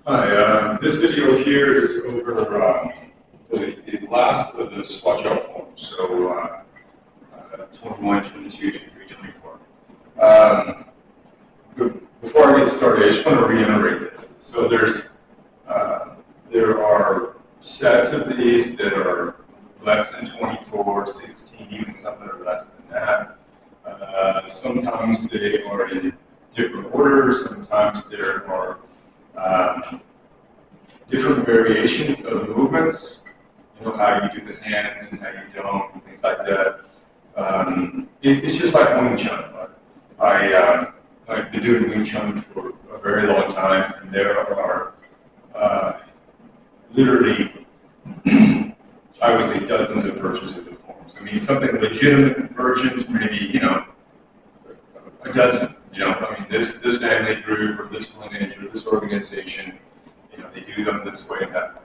Hi, this video here is over the last of the Shuai Chiao form, so 21, 22, 23, 24. Before I get started, I just want to reiterate this. So there are sets of these that are less than 24, 16, even some that are less than that. Sometimes they are in different orders, sometimes there are different variations of the movements, how you do the hands and how you don't, and things like that. It's just like Wing Chun. I've been doing Wing Chun for a very long time, and there are literally, I would say, dozens of versions of the forms. I mean, something legitimate versions, maybe, a dozen. I mean, this family group or this lineage or this organization, they do them this way and that way.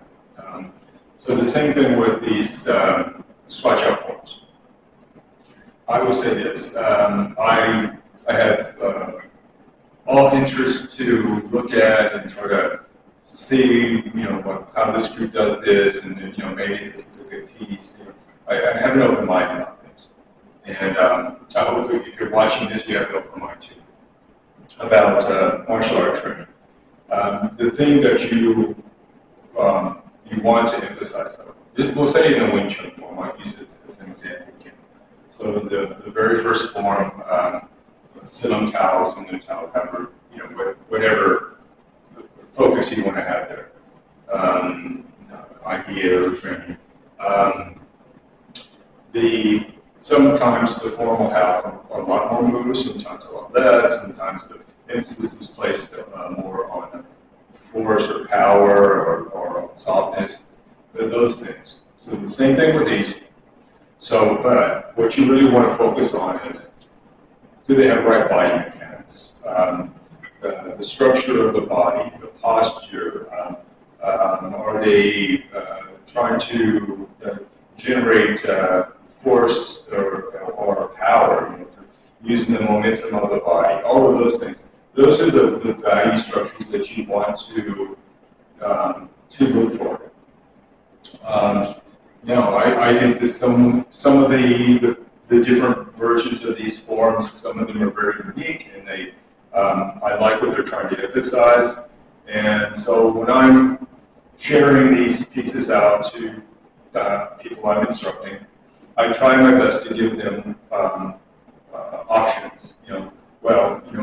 So the same thing with these Shuai Chiao forms. I will say this: I have all interest to look at and try to see, how this group does this, and then, maybe this is a good piece. I have an open mind about things, and I hope if you're watching this, you have an open mind too about martial art training. The thing that you want to emphasize, though, we'll say in the Wing Chun form. I'll use this as an example again. So the very first form, Silam Tao, Silam Tao, whatever focus you want to have there, idea or training. Sometimes the form will have a lot more moves, sometimes a lot less, sometimes the emphasis is placed more on force or power or softness, those things. So the same thing with these. So, but what you really want to focus on is, do they have right body mechanics? The structure of the body, the posture, are they trying to generate force or power, using the momentum of the body, all of those things. Those are the value structures that you want to look for. I think that some of the different versions of these forms, some of them are very unique, and I like what they're trying to emphasize. And so when I'm sharing these pieces out to people I'm instructing, I try my best to give them options.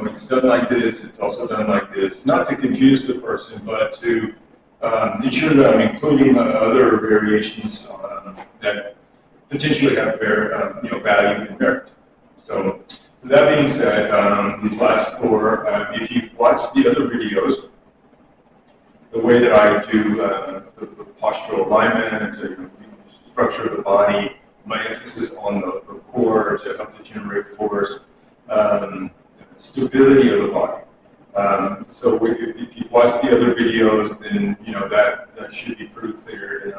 It's done like this, it's also done like this, not to confuse the person, but to ensure that I'm including other variations that potentially have value and merit. So that being said, these last four, if you've watched the other videos, the way that I do the postural alignment, the structure of the body, my emphasis on the core to help to generate force, stability of the body. So if you've watched the other videos, then that should be pretty clear. And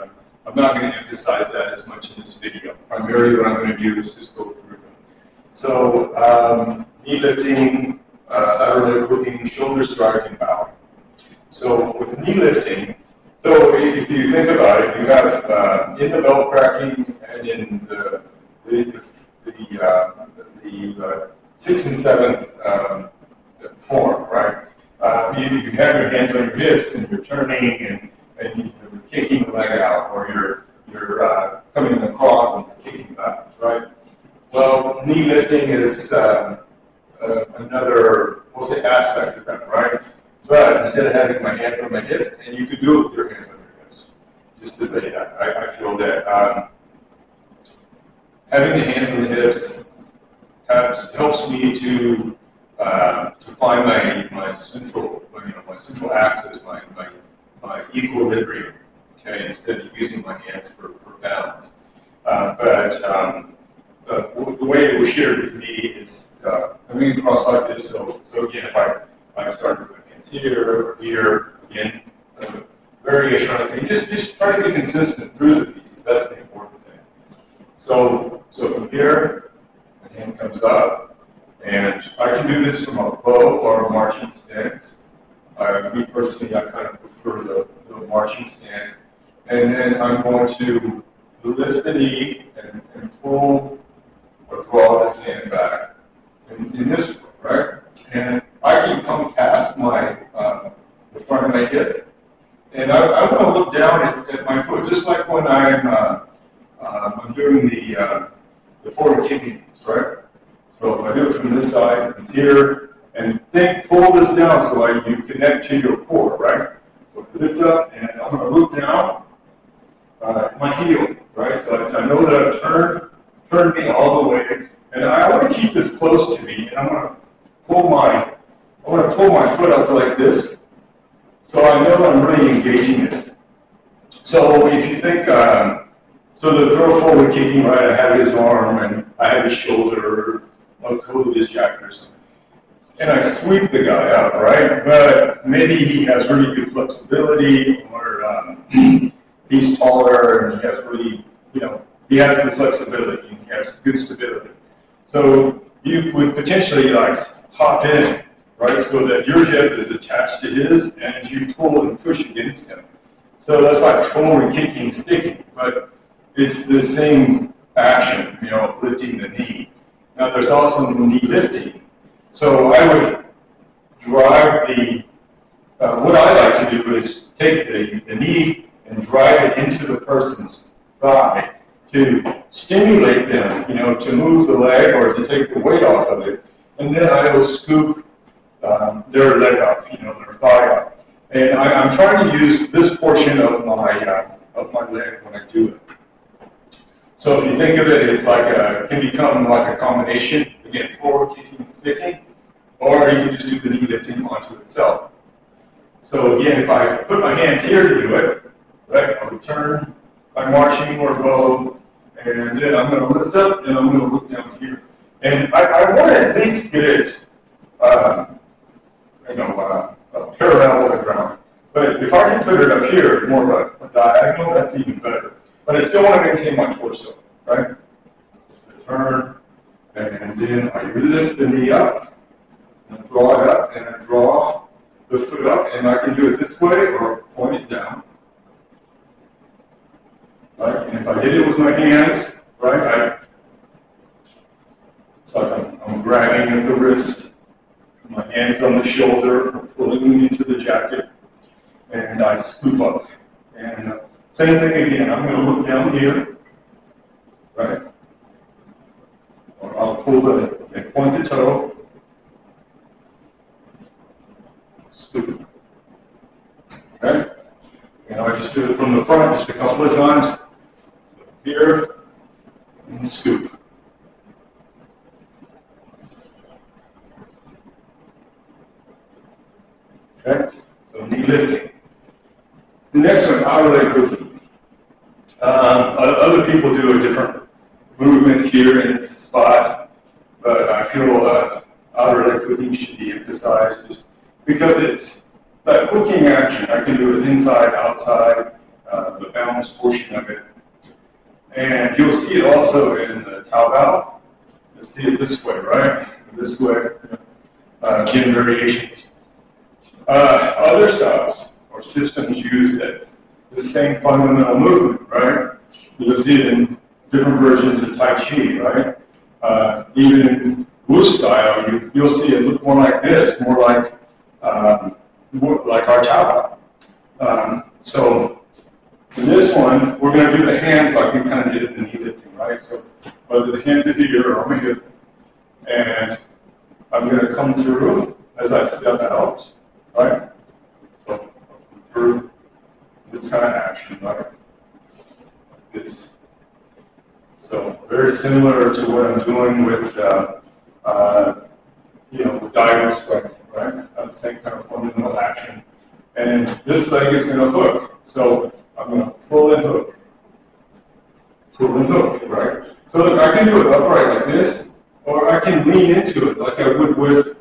I'm not going to emphasize that as much in this video. Primarily, what I'm going to do is just go through them. So knee lifting, lateral leg hooking, shoulder strike, and bowing. So with knee lifting, so if you think about it, you have in the belt cracking and in the 6th and 7th form, right? You have your hands on your hips and you're turning and you're kicking the leg out, or you're coming across and kicking back, right? Well, knee lifting is another, we'll say, aspect of that, right? But instead of having my hands on my hips, and you could do it with your hands on your hips, just to say that. I feel that having the hands on the hips helps me to find my central axis, my equilibrium. Okay, instead of using my hands for balance. But the way it was shared with me is coming across like this. So again, if I start with my hands here or here, again, variation on the thing. Just try to be consistent through the pieces. That's the important thing. So from here, my hand comes up, and I can do this from a bow or a marching stance. Me personally, I kind of for the marching stance. And then I'm going to lift the knee and pull or draw this hand back in this way, right? And I can come past my the front of my hip. And I want to look down at my foot, just like when I'm doing the forward kicking, right? So I do it from this side, it's here, and then pull this down so you connect to your core, right? So lift up, and I'm going to look down my heel, right? So I know that I've turned me all the way, and I want to keep this close to me, and I want to pull my foot up like this. So I know that I'm really engaging it. So if you think, so the throw forward kicking, right, I have his arm and I have his shoulder, I'll coat his jacket or something. And I sweep the guy up, right? But maybe he has really good flexibility, or he's taller and he has really, he has the flexibility and he has good stability. So you would potentially like hop in, right, so that your hip is attached to his, and you pull and push against him. So that's like forward kicking, sticking, but it's the same action, lifting the knee. Now there's also knee lifting. So I would drive what I like to do is take the knee and drive it into the person's thigh to stimulate them, to move the leg or to take the weight off of it. And then I will scoop their leg up, their thigh up. And I'm trying to use this portion of my leg when I do it. So if you think of it, it's like it can become like a combination, again, forward kicking and sticking, or you can just do the knee lifting onto itself. So again, if I put my hands here to do it, right, I'll return by marching or bow, and then I'm going to lift up and I'm going to look down here. And I want to at least get it parallel with the ground. But if I can put it up here, more of a diagonal, that's even better. But I still want to maintain my torso, right? So turn, and then I lift the knee up, and I draw it up, and I draw the foot up, and I can do it this way or point it down. Right? And if I did it with my hands, right, it's like I'm grabbing at the wrist. My hands on the shoulder, pulling me into the jacket, and I scoop up. And same thing again, I'm going to look down here, right? Or I'll pull and point the toe, scoop. Okay? And I just do it from the front just a couple of times. So here, and scoop. Okay, so knee lifting. The next one, outer leg cooking. Other people do a different movement here in this spot, but I feel outer leg cooking should be emphasized just because it's that hooking action. I can do it inside, outside, the balance portion of it. And you'll see it also in the Taobao. You'll see it this way, right? This way, again, variations. Other styles or systems use the same fundamental movement, right? You'll see it in different versions of Tai Chi, right? Even in Wu style, you'll see it look more like this, more like our Taobao. So in this one, we're going to do the hands like we kind of did in the knee lifting, right? So whether the hands are here or on my hip, and I'm going to come through as I step out. Right? So through this kind of action, right? This. So very similar to what I'm doing with with diagonal striking, right? The same kind of fundamental action. And this leg is going to hook. So I'm going to pull and hook. Pull and hook, right? So look, I can do it upright like this, or I can lean into it like I would with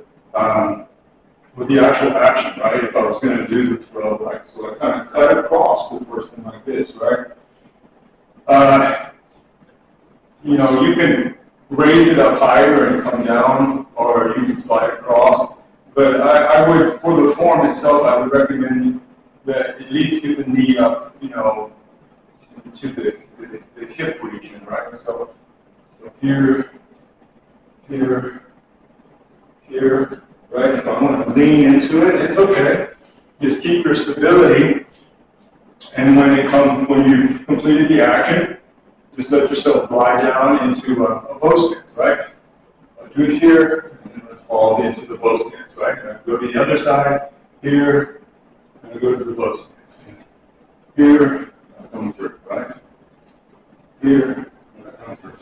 the actual action, right? If I was going to do the throw, like, so I kind of cut across the person like this, right? You can raise it up higher and come down, or you can slide across. But I would, for the form itself, I would recommend that at least get the knee up, you know, to the hip region, right? So here, here, here, right? If I want to lean into it, it's okay. Just keep your stability, and when you've completed the action, just let yourself lie down into a bow stance, right? I'll do it here, and then fall into the bow stance, right? And I go to the other side, here, and I go to the bow stance. Here, I come through, right? Here, and I come through.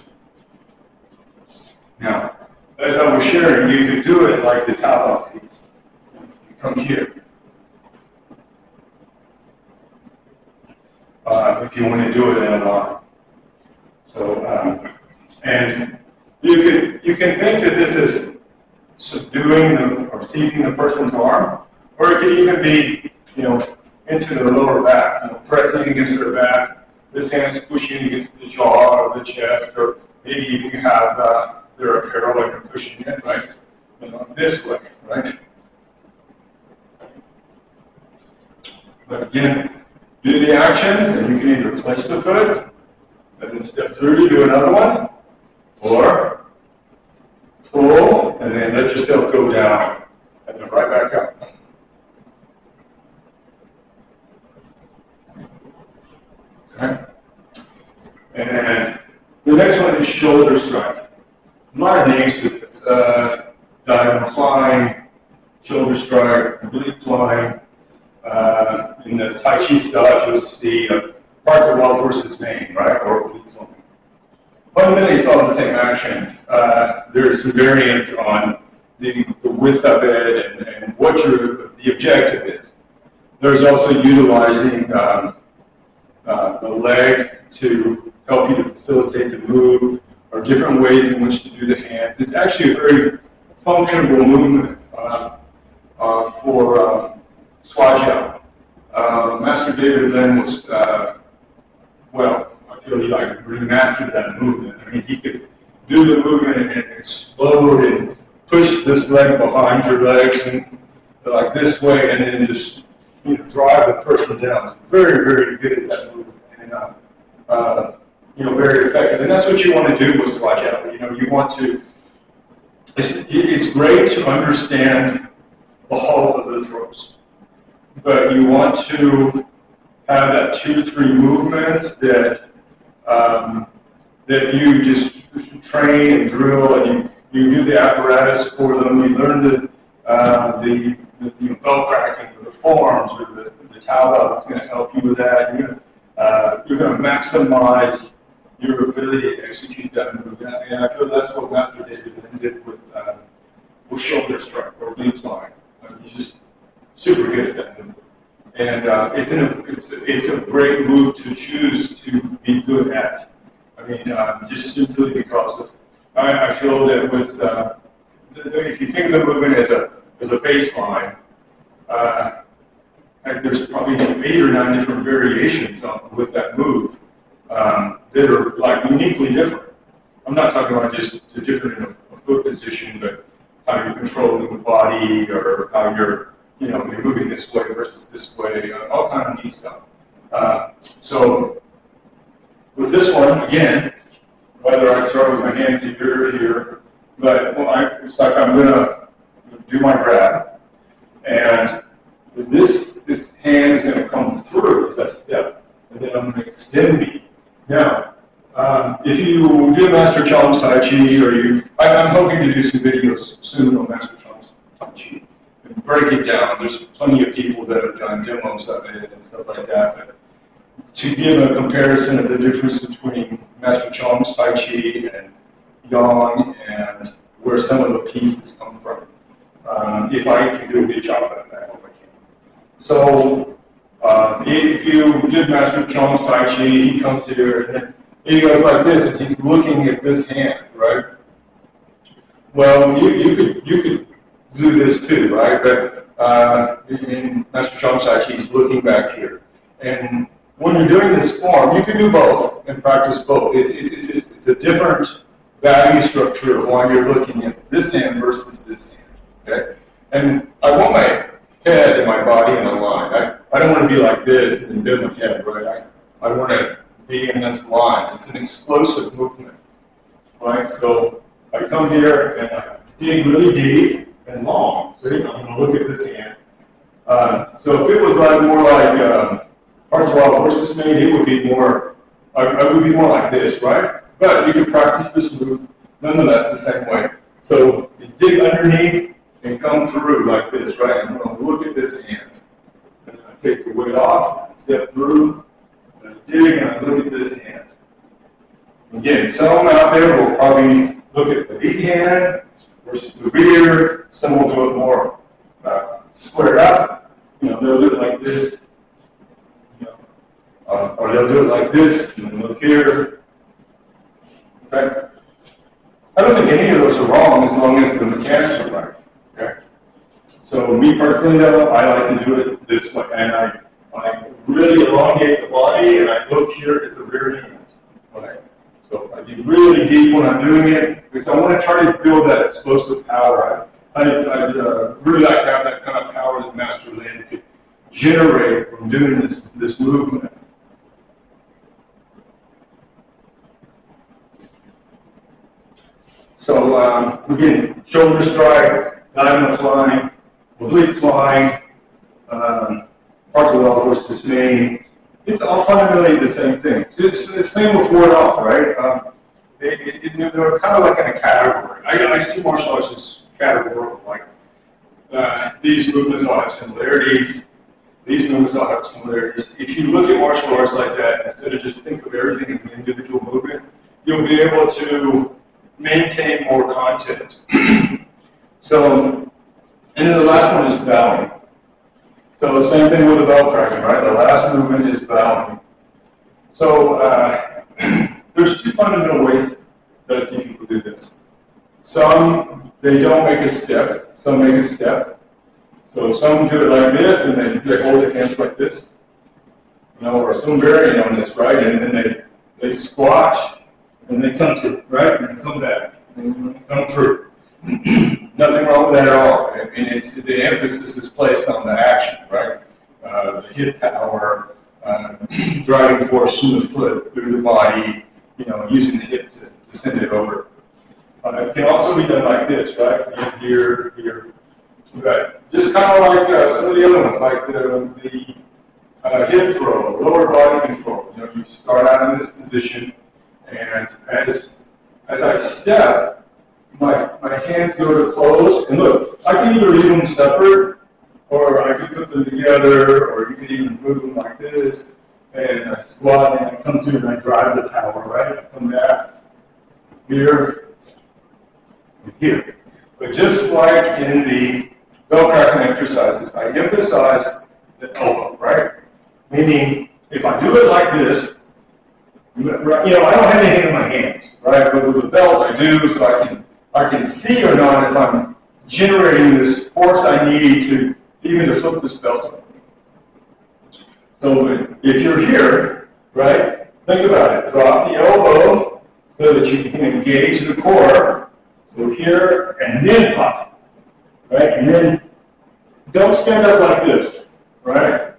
Now, as I was sharing, you could do it like the top piece. You come here. If you want to do it in a line. So, and you can think that this is subduing or seizing the person's arm, or it could even be, you know, into their lower back, you know, pressing against their back. This hand's pushing against the jaw or the chest, or maybe even you have their apparel and you're pushing it, right? You know, this way, right? But again, do the action, and you can either place the foot, and then step through to do another one, or pull, and then let yourself go down, and then right back up. Okay? And the next one is shoulder strike. A lot of names to this. Diagonal flying, shoulder strike, oblique flying. In the Tai Chi stuff, you'll see part of the wild horse's mane, right, or oblique flying. Fundamentally, it's all the same action. There is some variance on the width of it and what the objective is. There's also utilizing the leg to help you to facilitate the move, or different ways in which to do the hands. It's actually a very functional movement for Shuai Chiao. Master David Lin was, well, I feel he like really mastered that movement. I mean, he could do the movement and explode and push this leg behind your legs and like this way, and then just, you know, drive the person down. It's very, very good at that movement, and you know, very effective. And that's what you want to do with Shuai Chiao. You know, you want to. It's great to understand the whole of the throws, but you want to have that 2 to 3 movements that that you just train and drill, and you do the apparatus for them. You learn the belt cracking, or the forms, or the towel belt that's going to help you with that. You're going to maximize your ability to execute that move. And I feel that's what Master David did with shoulder strike or oblique flying. I mean, he's just super good at that move. And it's a great move to choose to be good at. I mean, just simply because of, I feel that with, if you think of the movement as a baseline, there's probably 8 or 9 different variations with that move that are like uniquely different. I'm not talking about just the different in a foot position, but how you're controlling the body, or how you're moving this way versus this way, all kind of neat stuff. So with this one, again, whether I start with my hands here or here, but it's like I'm gonna do my grab, and this hand is gonna come through as I step, and then I'm gonna extend me. Now, if you do Master Chong's Tai Chi, I'm hoping to do some videos soon on Master Chong's Tai Chi and break it down. There's plenty of people that have done demos of it and stuff like that. But to give a comparison of the difference between Master Chong's Tai Chi and Yang, and where some of the pieces come from, if I can do a good job of that, I hope I can. So, if you did Master Chong's Tai Chi, he comes here and then he goes like this, and he's looking at this hand, right? Well, you could do this too, right? But in Master Chong's Tai Chi, he's looking back here. And when you're doing this form, you can do both and practice both. It's a different value structure of why you're looking at this hand versus this hand, okay? And I want my head and my body in a line. I don't want to to be like this and bend my head, right? I want to be in this line. It's an explosive movement, right? So I come here and I dig really deep and long. See, I'm going to look at this hand. So if it was like more like Parts Wild Horses made, it would be more, I would be more like this, right? But you can practice this move nonetheless the same way. So you dig underneath and come through like this, right? I'm going to look at this hand. And I take the weight off, step through, and I dig and I look at this hand. Again, some out there will probably look at the lead hand versus the rear. Some will do it more squared up. You know, they'll do it like this. You know, or they'll do it like this and then look here. Okay? I don't think any of those are wrong as long as the mechanics are right. Okay? So me personally though, I like to do it this way. And I really elongate the body and I look here at the rear hand. Okay? So I dig really deep when I'm doing it because I want to try to build that explosive power. I'd really like to have that kind of power that Master Lin could generate from doing this movement. So again, shoulder strike, diagonal flying, oblique flying, Parts Wild Horses mane. It's all fundamentally the same thing. It's the same with ward off, right? They're kind of like in a category. I see martial arts as categorical. Like these movements all have similarities. These movements all have similarities. If you look at martial arts like that, instead of just think of everything as an individual movement, you'll be able to maintain more content. So, and then the last one is bowing. So the same thing with the bell cracking, right? The last movement is bowing. So there's two fundamental ways that I see people do this. Some, they don't make a step. Some make a step. So some do it like this, and they hold their hands like this. You know, or some variant on this, right? And then they squat, and they come through, right? And they come back, and they come through. Nothing wrong with that at all. I mean, the emphasis is placed on the action, right? The hip power, driving force from the foot through the body, you know, using the hip to send it over. It can also be done like this, right? Here, here. Okay. Just kind of like some of the other ones, like the hip throw, lower body control. You know, you start out in this position, and as I step, my hands go to close, and look, I can either leave them separate, or I can put them together, or you can even move them like this, and I squat, and I come through, and I drive the power, right? I come back, here, and here. But just like in the bell cracking exercises, I emphasize the elbow, right? Meaning, if I do it like this, you know, I don't have anything in my hands, right? But with the belt, I do, so I can see or not if I'm generating this force I need to even to flip this belt over. So if you're here, right, think about it. Drop the elbow so that you can engage the core. So here, and then pop, right? And then don't stand up like this, right?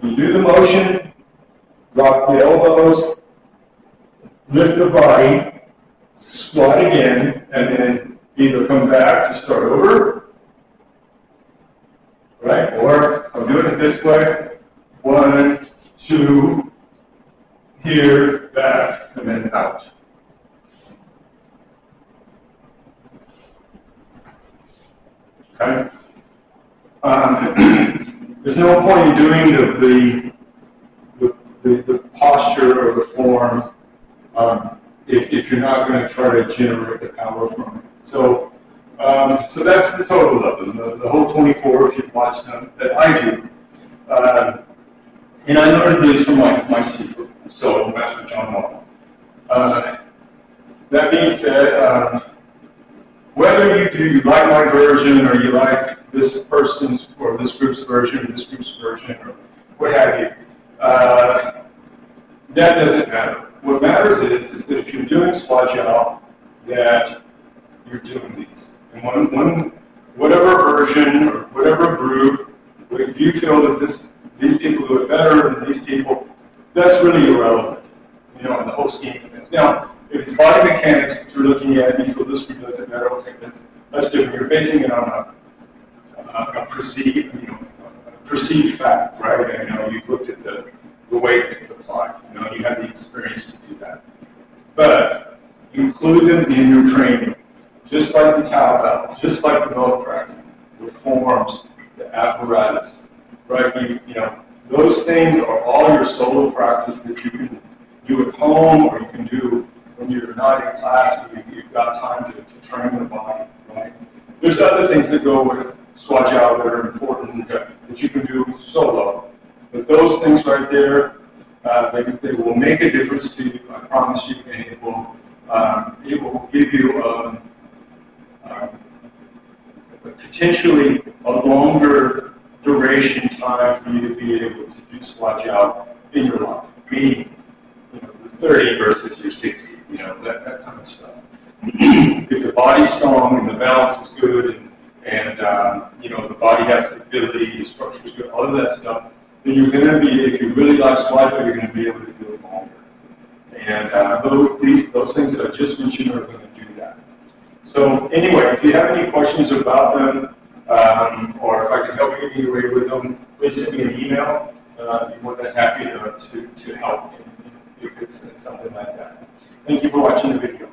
You do the motion, drop the elbows, lift the body, squat again, and then either come back to start over, right? Or I'm doing it this way. 1, 2, here, back, and then out. Okay? There's no point in doing the posture or the form if you're not going to try to generate the power from it. So that's the total of them, the whole 24 if you've watched them that I do. And I learned this from my secret, so Master John Wall. That being said, whether you like my version or you like this person's or this group's version or what have you, that doesn't matter. What matters is that if you're doing Shuai Chiao, that you're doing these. And whatever version or whatever group, if you feel that these people do it better than these people, that's really irrelevant, in the whole scheme of things. Now, if it's body mechanics that you're looking at and you feel this group does it better, okay, that's different. You're basing it on a perceived fact, right? You've looked at the weight that's applied. You have the experience to do that. But include them in your training, just like the towel belt, just like the belt cracking, the forms, the apparatus, right? Those things are all your solo practice that you can do at home, or you can do when you're not in class and you've got time to train the body, right? There's other things that go with Shuai Chiao that are important that you can do solo. But those things right there, they will make a difference to you, I promise you, and it will give you potentially a longer duration time for you to be able to do Shuai Chiao in your life, meaning 30 versus your 60, that kind of stuff. If the body's strong and the balance is good and the body has stability, the structure's good, all of that stuff, then you're going to be, if you really like Shuai Chiao, you're going to be able to do it longer. And those things that I just mentioned are going to do that. So anyway, if you have any questions about them, or if I can help you in any way with them, please send me an email. I'd be more than happy to help if it's something like that. Thank you for watching the video.